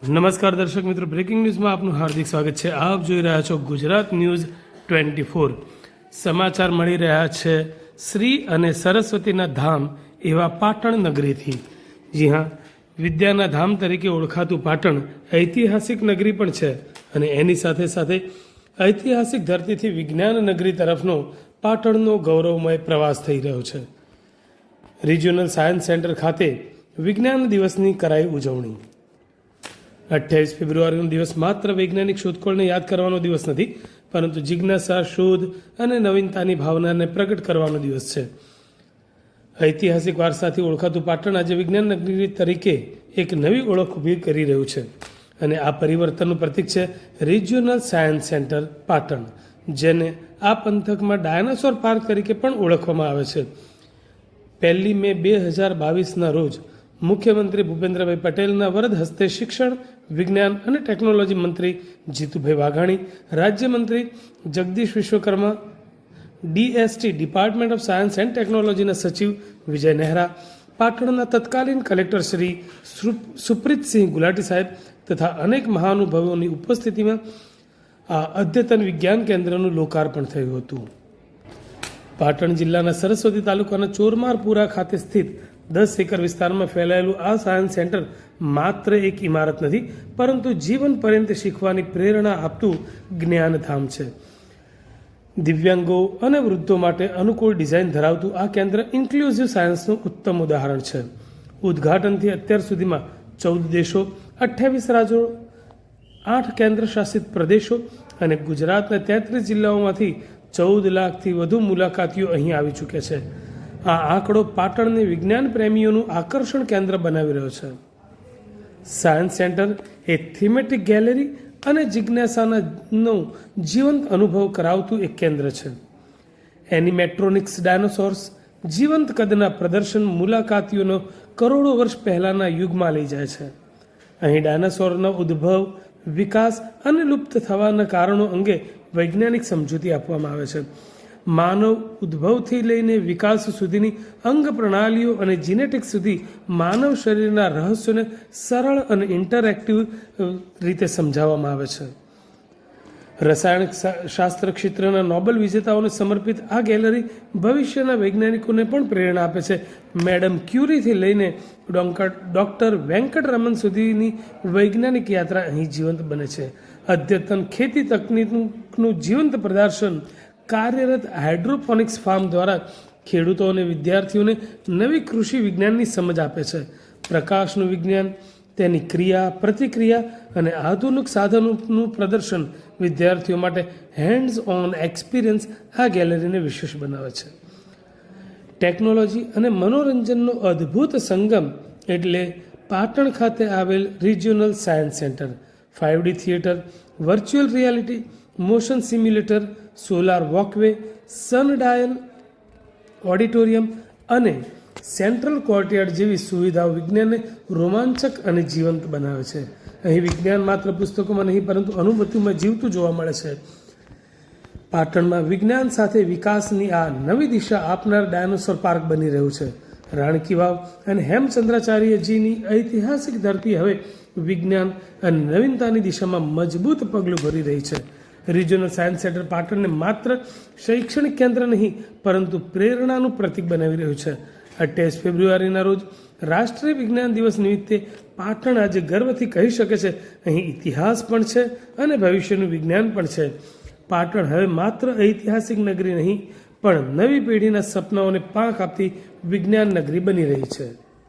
નમસ્કાર દર્શક મિત્રો, બ્રેકિંગ ન્યૂઝમાં આપનું હાર્દિક સ્વાગત છે। આપ જોઈ રહ્યા છો ગુજરાત ન્યૂઝ 24। સમાચાર મળી રહ્યા છે શ્રી અને સરસ્વતીના ધામ એવા પાટણ નગરીથી। જી હા, વિદ્યાના ધામ તરીકે ઓળખાતું પાટણ ઐતિહાસિક નગરી પણ છે અને એની સાથે સાથે ઐતિહાસિક ધરતીથી વિજ્ઞાન નગરી તરફનો પાટણનો ગૌરવમય પ્રવાસ થઈ રહ્યો છે। રિજિયોનલ સાયન્સ સેન્ટર ખાતે વિજ્ઞાન દિવસની કરાઈ ઉજવણી। 28 ફેબ્રુઆરીનો દિવસ માત્ર વૈજ્ઞાનિક શોધખોળને યાદ કરવાનો દિવસ નથી, પરંતુ જિજ્ઞાસા, શોધ અને નવીનતાની ભાવનાને પ્રગટ કરવાનો દિવસ છે। ઐતિહાસિક વારસાથી ઓળખાતું પાટણ આજે વિજ્ઞાન નગરી તરીકે એક નવી ઓળખ ઊભી કરી રહ્યું છે અને આ પરિવર્તનનું પ્રતીક છે રિજિયોનલ સાયન્સ સેન્ટર પાટણ, જેને આ પંથકમાં ડાયનાસોર પાર્ક તરીકે પણ ઓળખવામાં આવે છે। 1 મે 2022ના રોજ મુખ્યમંત્રી ભૂપેન્દ્રભાઈ પટેલના વરદ હસ્તે શિક્ષણ, વિજ્ઞાન અને ટેકનોલોજી મંત્રી જીતુભાઈ વાઘાણી, રાજ્યમંત્રી Jagdish Vishwakarma, DST department of science and ટેકનોલોજીના સચિવ વિજય નહેરા, પાટણના તત્કાલીન કલેક્ટર શ્રી સુપ્રીતસિંહ ગુલાટી સાહેબ તથા અનેક મહાનુભાવોની ઉપસ્થિતિમાં આ અદ્યતન વિજ્ઞાન કેન્દ્રનું લોકાર્પણ થયું હતું। પાટણ જિલ્લાના સરસ્વતી તાલુકાના ચોરમારપુરા ખાતે સ્થિત 10 એકર વિસ્તારમાં ફેલાયેલું આ સાયન્સ સેન્ટર માત્ર એક ઇમારત નથી, પરંતુ જીવન પર્યંત શીખવાની પ્રેરણા આપતું જ્ઞાનધામ છે। દિવ્યાંગો અને વૃદ્ધો માટે અનુકૂળ ડિઝાઇન ધરાવતું આ કેન્દ્ર ઇન્ક્લુઝિવ સાયન્સનું ઉત્તમ ઉદાહરણ છે। ઉદ્ઘાટનથી અત્યાર સુધીમાં 14 દેશો, 28 રાજ્યો, 8 કેન્દ્ર શાસિત પ્રદેશો અને ગુજરાતના 33 જિલ્લાઓમાંથી 14 લાખથી વધુ મુલાકાતીઓ અહીં આવી ચૂક્યા છે। આ આંકડો પાટણને વિજ્ઞાન પ્રેમીઓનું આકર્ષણ કેન્દ્ર બનાવી રહ્યો છે। સાયન્સ સેન્ટર એ થીમેટિક ગેલેરી અને જિજ્ઞાસાનો જીવંત અનુભવ કરાવતું એક કેન્દ્ર છે। એનિમેટ્રોનિક્સ ડાયનોસોર્સ જીવંત કદના પ્રદર્શન મુલાકાતીઓનો કરોડો વર્ષ પહેલાંના યુગમાં લઈ જાય છે। અહીં ડાયનાસોરના ઉદ્ભવ, વિકાસ અને લુપ્ત થવાના કારણો અંગે વૈજ્ઞાનિક સમજૂતી આપવામાં આવે છે। માનવ ઉદ્ભવથી લઈને વિકાસ સુધીની અંગ પ્રણાલીઓ અને જીનેટિક્સ સુધી માનવ શરીરના રહસ્યોને સરળ અને ઇન્ટરેક્ટિવ રીતે સમજાવવામાં આવે છે। રસાયણ શાસ્ત્ર ક્ષેત્રના નોબેલ વિજેતાઓને સમર્પિત આ ગેલેરી ભવિષ્યના વૈજ્ઞાનિકોને પણ પ્રેરણા આપે છે। મેડમ ક્યુરીથી લઈને ડૉક્ટર વેંકટરમન સુધીની વૈજ્ઞાનિક યાત્રા અહીં જીવંત બને છે। અદ્યતન ખેતી તકનીકનું જીવંત પ્રદર્શન, કાર્યરત હાઇડ્રોપોનિક્સ ફાર્મ દ્વારા ખેડૂતો અને વિદ્યાર્થીઓને નવી કૃષિ વિજ્ઞાનની સમજ આપે છે। પ્રકાશનું વિજ્ઞાન, તેની ક્રિયા, પ્રતિક્રિયા અને આધુનિક સાધનોનું પ્રદર્શન વિદ્યાર્થીઓ માટે હેન્ડ્સ ઓન એક્સપિરિયન્સ આ ગેલેરીને વિશેષ બનાવે છે। ટેકનોલોજી અને મનોરંજનનો અદ્ભુત સંગમ એટલે પાટણ ખાતે આવેલ regional science centre. 5D theatre, virtual reality, motion simulator, solar walkway, sundial auditorium અને સેન્ટ્રલ કોર્ટયાર્ડ જેવી સુવિધાઓ વિજ્ઞાનને રોમાંચક અને જીવંત બનાવે છે। અહીં વિજ્ઞાન માત્ર પુસ્તકોમાં નહીં, પરંતુ અનુભૂતિમાં જીવતું જોવા મળે છે। પાટણમાં વિજ્ઞાન સાથે વિકાસની આ નવી દિશા આપનાર ડાયનોસોર પાર્ક બની રહ્યું છે। રાણકી વાવ અને હેમચંદ્રાચાર્યજીની ઐતિહાસિક ધરતી હવે વિજ્ઞાન અને નવીનતાની દિશામાં મજબૂત પગલું ભરી રહી છે। રિજિયોનલ સાયન્સ સેન્ટર પાટણને માત્ર શૈક્ષણિક કેન્દ્ર નહીં, પરંતુ પ્રેરણાનું પ્રતીક બનાવી રહ્યું છે। 28 ફેબ્રુઆરીના રોજ રાષ્ટ્રીય વિજ્ઞાન દિવસ નિમિત્તે પાટણ આજે ગર્વથી કહી શકે છે, અહીં ઇતિહાસ પણ છે અને ભવિષ્યનું વિજ્ઞાન પણ છે। પાટણ હવે માત્ર ઐતિહાસિક નગરી નહીં, પણ નવી પેઢીના સપનાઓને પાંખ આપતી વિજ્ઞાન નગરી બની રહી છે।